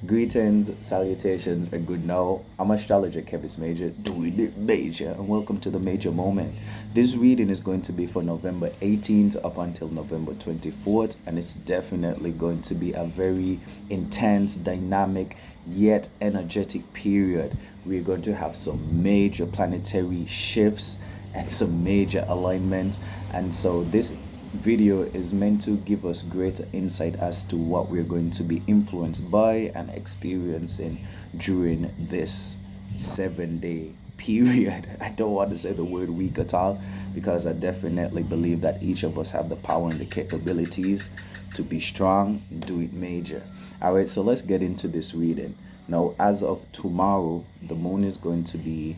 Greetings, salutations, and good now. I'm astrologer Kevis Major, doing it major, and welcome to the Major Moment. This reading is going to be for November 18th up until November 24th, and it's definitely going to be a very intense, dynamic, yet energetic period. We're going to have some major planetary shifts and some major alignments, and so this video is meant to give us greater insight as to what we're going to be influenced by and experiencing during this 7 day period. I don't want to say the word week at all because I definitely believe that each of us have the power and the capabilities to be strong and do it major. All right, so let's get into this reading. Now, as of tomorrow, the moon is going to be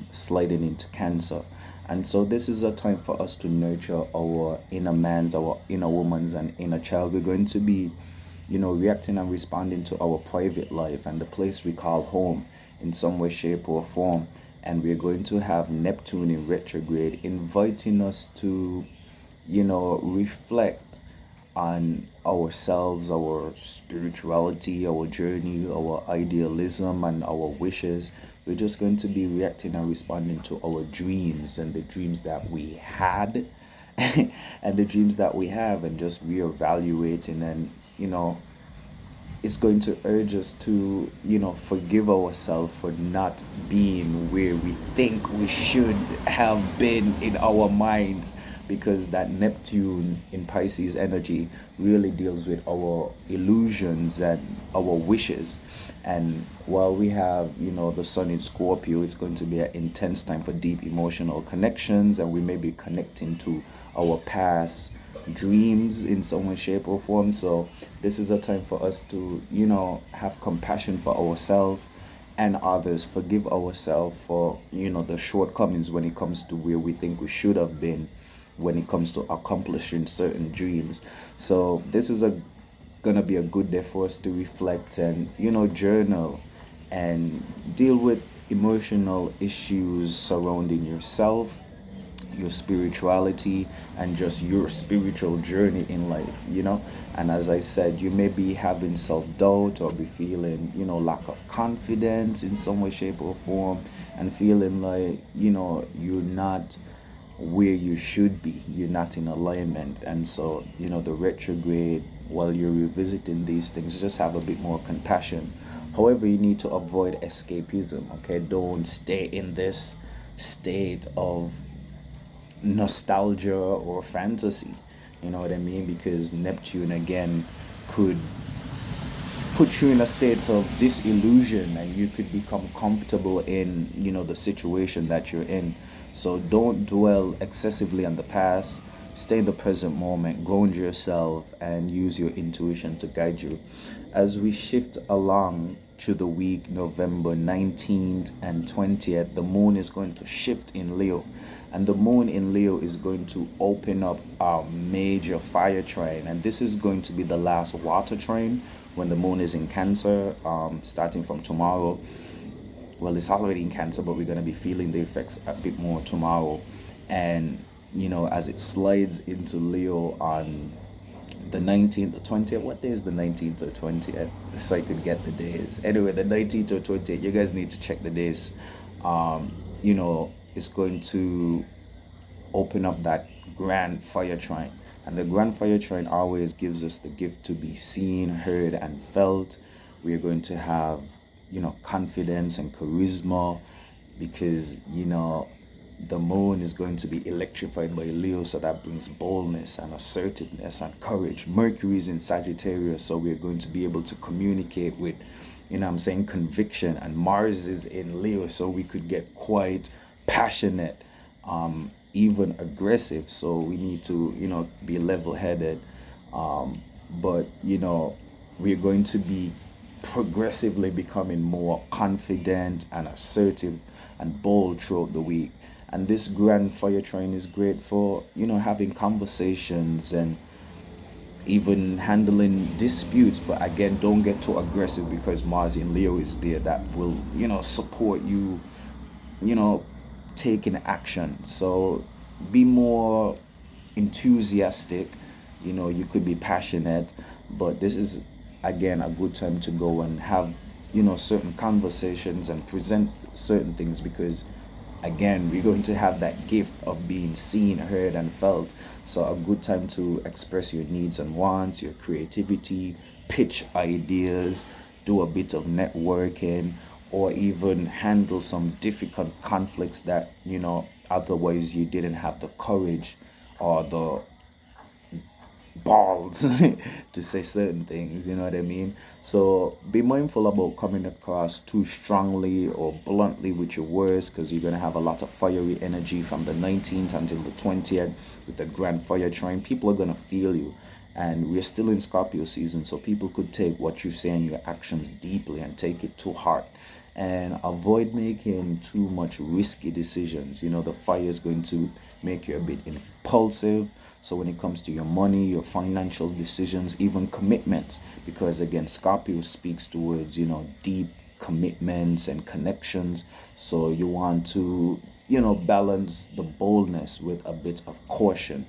sliding into Cancer. And so this is a time for us to nurture our inner man's, our inner woman's, and inner child. We're going to be, reacting and responding to our private life and the place we call home in some way, shape, or form. And we're going to have Neptune in retrograde, inviting us to, reflect on ourselves, our spirituality, our journey, our idealism, and our wishes. We're just going to be reacting and responding to our dreams and the dreams that we had and the dreams that we have, and just reevaluating. And it's going to urge us to forgive ourselves for not being where we think we should have been in our minds, because that Neptune in Pisces energy really deals with our illusions and our wishes. And while we have the sun in Scorpio, it's going to be an intense time for deep emotional connections, and we may be connecting to our past dreams in some way, shape, or form. So this is a time for us to have compassion for ourselves and others, forgive ourselves for the shortcomings when it comes to where we think we should have been when it comes to accomplishing certain dreams. So this is gonna be a good day for us to reflect and journal and deal with emotional issues surrounding yourself, your spirituality, and just your spiritual journey in life. And as I said, you may be having self-doubt or be feeling lack of confidence in some way, shape, or form, and feeling like you're not where you should be, you're not in alignment. And so the retrograde, while you're revisiting these things, just have a bit more compassion. However, you need to avoid escapism. Okay, don't stay in this state of nostalgia or fantasy, you know what I mean, because Neptune again could put you in a state of disillusion, and you could become comfortable in the situation that you're in. So don't dwell excessively on the past. Stay in the present moment, ground yourself, and use your intuition to guide you. As we shift along to the week November 19th and 20th, the moon is going to shift in Leo. And the moon in Leo is going to open up a major fire trine. And this is going to be the last water trine when the moon is in Cancer, starting from tomorrow. Well, it's already in Cancer, but we're going to be feeling the effects a bit more tomorrow. And, as it slides into Leo on the 19th or 20th. What day is the 19th or 20th? So I could get the days. Anyway, the 19th or 20th, you guys need to check the days. It's going to open up that grand fire trine. And the grand fire trine always gives us the gift to be seen, heard, and felt. We are going to have confidence and charisma, because the moon is going to be electrified by Leo, so that brings boldness and assertiveness and courage. Mercury is in Sagittarius, so we're going to be able to communicate with conviction. And Mars is in Leo, so we could get quite passionate, even aggressive. So we need to be level-headed, but we're going to be progressively becoming more confident and assertive and bold throughout the week. And this grand fire trine is great for having conversations and even handling disputes. But again, don't get too aggressive, because Mars in Leo is there. That will support you taking action. So be more enthusiastic. You could be passionate, but this is again, a good time to go and have, certain conversations and present certain things, because again, we're going to have that gift of being seen, heard, and felt. So a good time to express your needs and wants, your creativity, pitch ideas, do a bit of networking, or even handle some difficult conflicts that, otherwise you didn't have the courage or the balls to say certain things, you know what I mean? So be mindful about coming across too strongly or bluntly with your words, because you're going to have a lot of fiery energy from the 19th until the 20th with the grand fire trine. People are going to feel you, and we're still in Scorpio season, so people could take what you say and your actions deeply and take it to heart. And avoid making too much risky decisions. The fire is going to make you a bit impulsive. So when it comes to your money, your financial decisions, even commitments, because again, Scorpio speaks towards, deep commitments and connections. So you want to, balance the boldness with a bit of caution.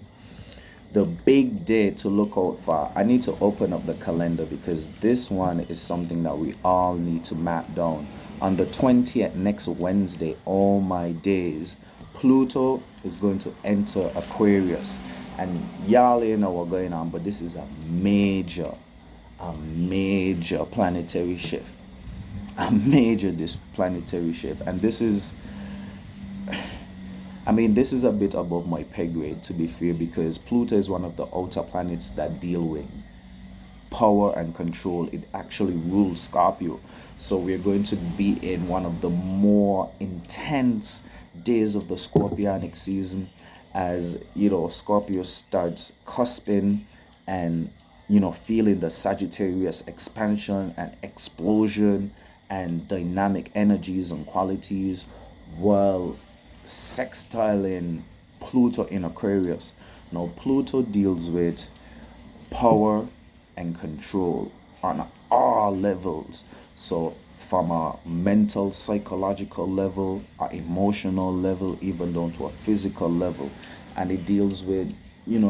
The big day to look out for, I need to open up the calendar, because this one is something that we all need to map down. On the 20th, next Wednesday, all my days, Pluto is going to enter Aquarius. And y'all know what's going on, but this is a major planetary shift. This planetary shift. And this is a bit above my pay grade, to be fair, because Pluto is one of the outer planets that deal with power and control. It actually rules Scorpio. So we're going to be in one of the more intense days of the Scorpionic season, as Scorpio starts cusping and feeling the Sagittarius expansion and explosion and dynamic energies and qualities, while sextiling Pluto in Aquarius. Now, Pluto deals with power and control on all levels. So from a mental, psychological level, a emotional level, even down to a physical level. And it deals with,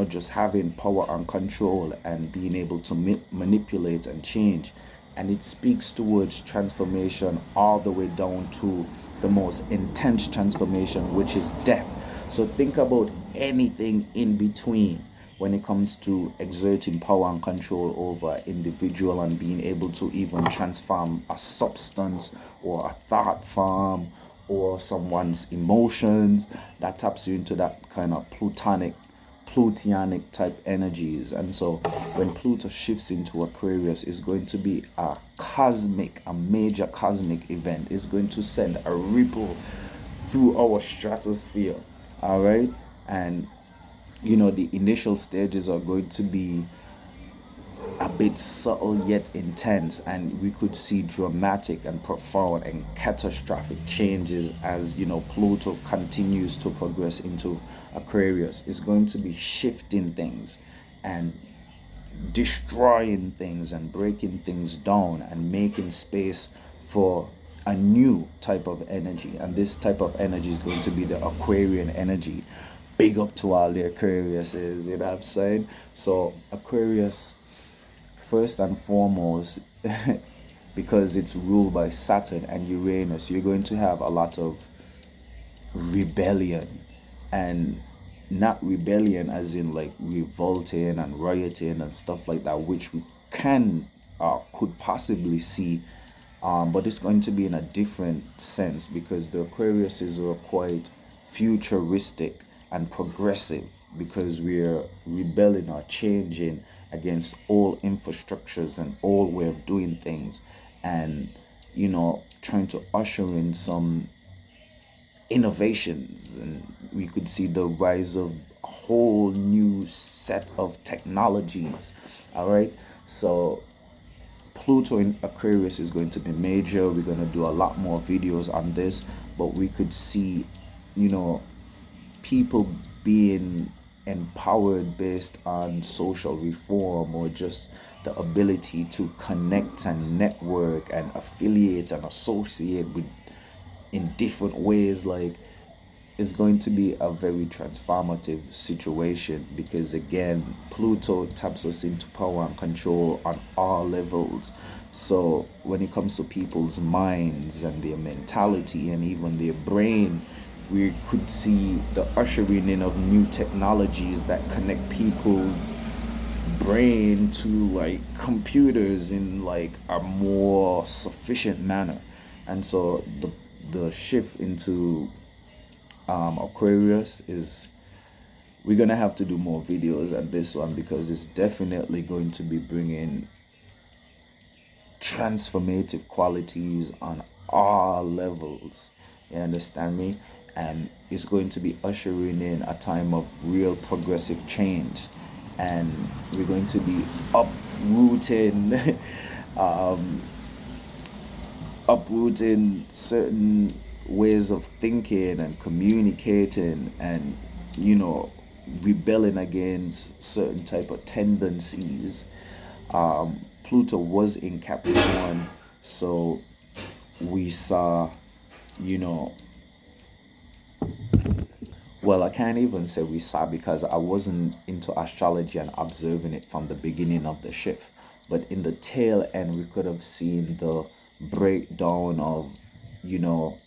just having power and control and being able to manipulate and change. And it speaks towards transformation all the way down to the most intense transformation, which is death. So think about anything in between when it comes to exerting power and control over an individual and being able to even transform a substance or a thought form or someone's emotions. That taps you into that kind of plutonic type energies. And so when Pluto shifts into Aquarius, it's going to be a major cosmic event. It's going to send a ripple through our stratosphere. All right. And the initial stages are going to be a bit subtle yet intense, and we could see dramatic and profound and catastrophic changes as Pluto continues to progress into Aquarius. It's going to be shifting things and destroying things and breaking things down and making space for a new type of energy. And this type of energy is going to be the Aquarian energy. Big up to all the Aquariuses, you know what I'm saying? So Aquarius, first and foremost, because it's ruled by Saturn and Uranus, you're going to have a lot of rebellion. And not rebellion as in like revolting and rioting and stuff like that, which we could possibly see, but it's going to be in a different sense, because the Aquariuses are quite futuristic and progressive, because we're rebelling or changing against all infrastructures and old way of doing things, and trying to usher in some innovations. And we could see the rise of a whole new set of technologies. All right, so Pluto in Aquarius is going to be major. We're going to do a lot more videos on this, but we could see people being empowered based on social reform, or just the ability to connect and network and affiliate and associate with in different ways. Like is going to be a very transformative situation, because again, Pluto taps us into power and control on all levels. So when it comes to people's minds and their mentality and even their brain, we could see the ushering in of new technologies that connect people's brain to like computers in like a more sufficient manner. And so the shift into Aquarius is, we're gonna have to do more videos at this one, because it's definitely going to be bringing transformative qualities on all levels. You understand me? And it's going to be ushering in a time of real progressive change, and we're going to be uprooting uprooting certain ways of thinking and communicating, and rebelling against certain type of tendencies. Pluto was in Capricorn, so we saw, you know well, I can't even say we saw, because I wasn't into astrology and observing it from the beginning of the shift. But in the tail end, we could have seen the breakdown of, you know,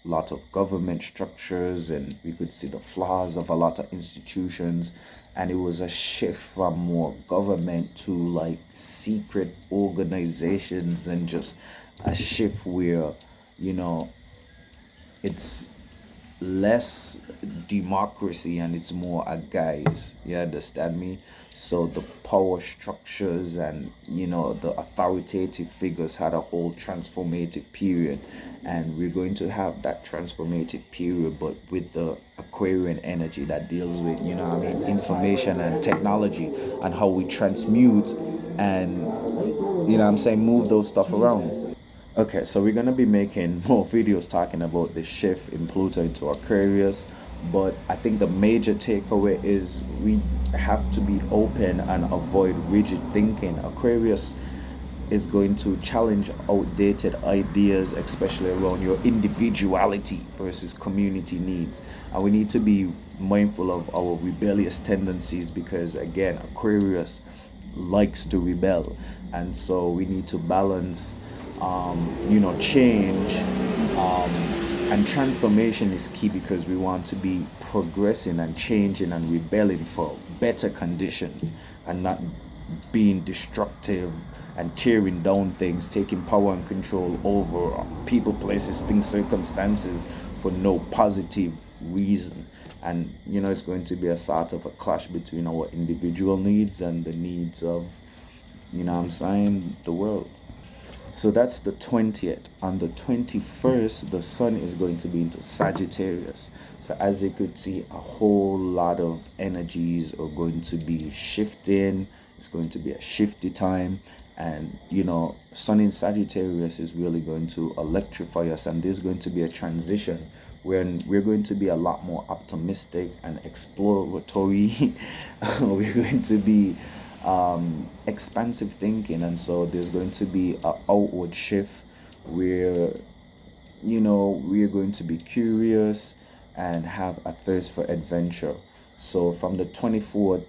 lot of government structures, and we could see the flaws of a lot of institutions. And it was a shift from more government to like secret organizations, and just a shift where, you know, it's less democracy and it's more a guise. You understand me? So the power structures and, the authoritative figures had a whole transformative period, and we're going to have that transformative period, but with the Aquarian energy that deals with, information and technology, and how we transmute and, move those stuff around. Okay, so we're gonna be making more videos talking about the shift in Pluto into Aquarius, but I think the major takeaway is we have to be open and avoid rigid thinking. Aquarius is going to challenge outdated ideas, especially around your individuality versus community needs. And we need to be mindful of our rebellious tendencies, because again, Aquarius likes to rebel. And so we need to balance, change, and transformation is key, because we want to be progressing and changing and rebelling for better conditions, and not being destructive and tearing down things, taking power and control over people, places, things, circumstances for no positive reason. And it's going to be a sort of a clash between our individual needs and the needs of, the world. So that's the 20th. On the 21st, the sun is going to be into Sagittarius. So as you could see, a whole lot of energies are going to be shifting. It's going to be a shifty time. And, sun in Sagittarius is really going to electrify us. And there's going to be a transition when we're going to be a lot more optimistic and exploratory. We're going to be expansive thinking, and so there's going to be an outward shift where we're going to be curious and have a thirst for adventure. So from the 24th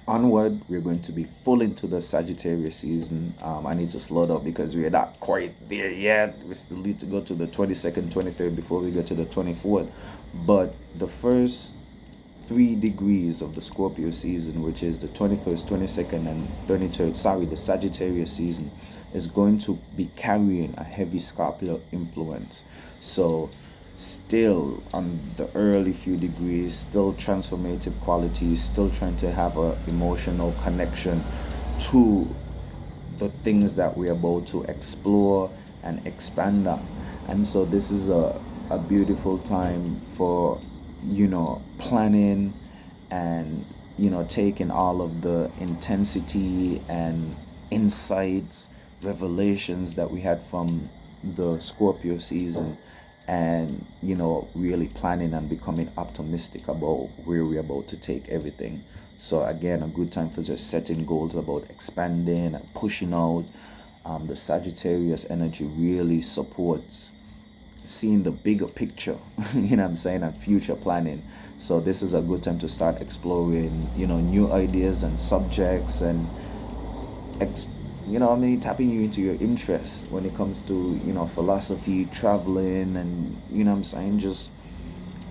onward, we're going to be full into the Sagittarius season. I need to slow down because we're not quite there yet. We still need to go to the 22nd, 23rd before we get to the 24th. But the first 3 degrees of the Scorpio season, which is the 21st, 22nd, and 23rd, the Sagittarius season, is going to be carrying a heavy Scorpio influence. So still on the early few degrees, still transformative qualities, still trying to have a emotional connection to the things that we're about to explore and expand on. And so this is a beautiful time for planning and taking all of the intensity and insights, revelations that we had from the Scorpio season, and really planning and becoming optimistic about where we're about to take everything. So again, a good time for just setting goals about expanding and pushing out. The Sagittarius energy really supports seeing the bigger picture, you know what I'm saying, and future planning. So this is a good time to start exploring, new ideas and subjects, and ex- I mean, tapping you into your interests when it comes to, philosophy, traveling, and, I'm saying, just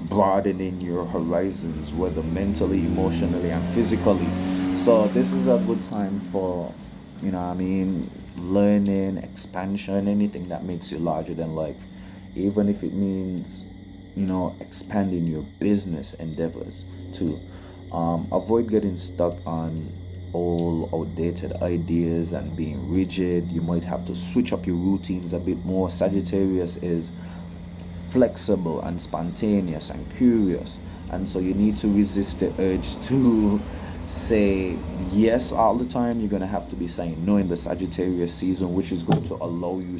broadening your horizons, whether mentally, emotionally, and physically. So this is a good time for, I mean, learning, expansion, anything that makes you larger than life, even if it means, expanding your business endeavors too. Avoid getting stuck on all outdated ideas and being rigid. You might have to switch up your routines a bit more. Sagittarius is flexible and spontaneous and curious, and so you need to resist the urge to say yes all the time. You're going to have to be saying no in the Sagittarius season, which is going to allow you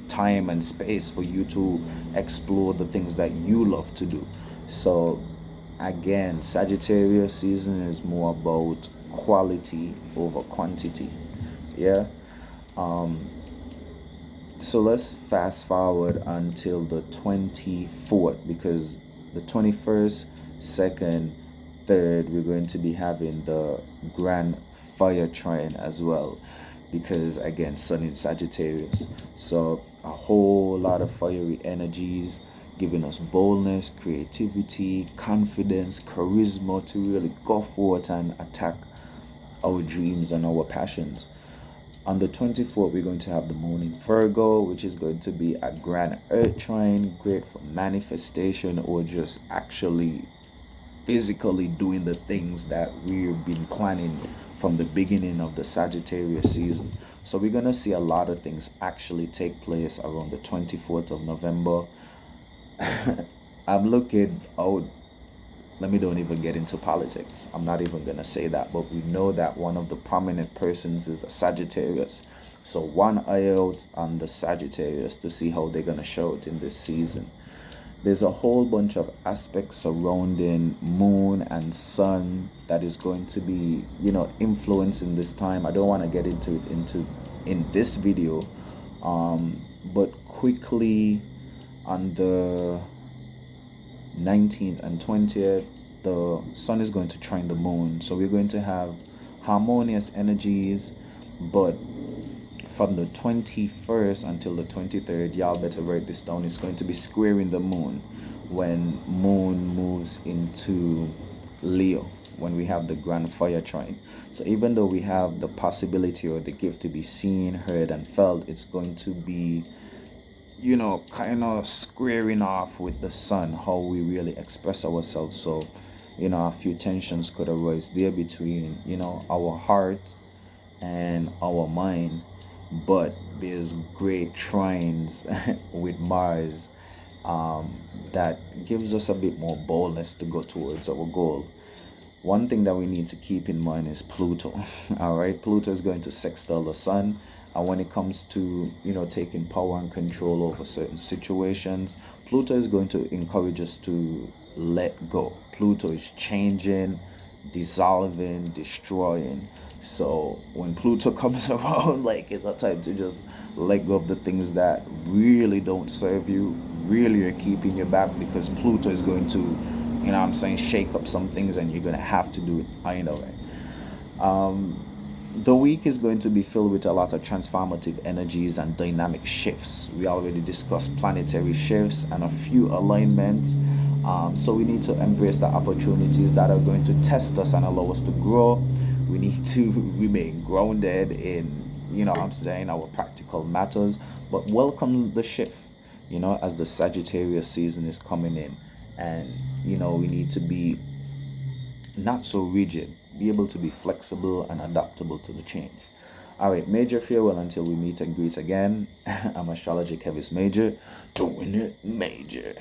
time and space for you to explore the things that you love to do. So again, Sagittarius season is more about quality over quantity. Yeah. So let's fast forward until the 24th, because the 21st, 2nd, 3rd, we're going to be having the grand Fire Trine as well, because again, Sun in Sagittarius. So a whole lot of fiery energies giving us boldness, creativity, confidence, charisma to really go forward and attack our dreams and our passions. On the 24th, we're going to have the moon in Virgo, which is going to be a grand Earth Trine, great for manifestation or just actually physically doing the things that we've been planning from the beginning of the Sagittarius season. So we're going to see a lot of things actually take place around the 24th of November. I'm looking out. Let me don't even get into politics. I'm not even going to say that, but we know that one of the prominent persons is a Sagittarius. So one eye out on the Sagittarius to see how they're going to show it in this season. There's a whole bunch of aspects surrounding moon and sun that is going to be, influencing this time. I don't want to get into it in this video, but quickly, on the 19th and 20th, the sun is going to trine the moon. So we're going to have harmonious energies, but from the 21st until the 23rd, y'all better write this down, it's going to be squaring the moon when moon moves into Leo, when we have the grand Fire Trine. So even though we have the possibility or the gift to be seen, heard, and felt, it's going to be, kind of squaring off with the sun, how we really express ourselves. So, a few tensions could arise there between, our heart and our mind. But there's great trines with Mars, that gives us a bit more boldness to go towards our goal. One thing that we need to keep in mind is Pluto. All right, Pluto is going to sextile the sun, and when it comes to taking power and control over certain situations, Pluto is going to encourage us to let go. Pluto is changing, dissolving, destroying. So when Pluto comes around, like, it's a time to just let go of the things that really don't serve you, really are keeping you back, because Pluto is going to, shake up some things, and you're going to have to do it either way. The week is going to be filled with a lot of transformative energies and dynamic shifts. We already discussed planetary shifts and a few alignments. So we need to embrace the opportunities that are going to test us and allow us to grow. We need to remain grounded in, our practical matters, but welcome the shift, as the Sagittarius season is coming in. And, we need to be not so rigid, be able to be flexible and adaptable to the change. All right, major farewell until we meet and greet again. I'm Astrology Kevis Major, doing it major.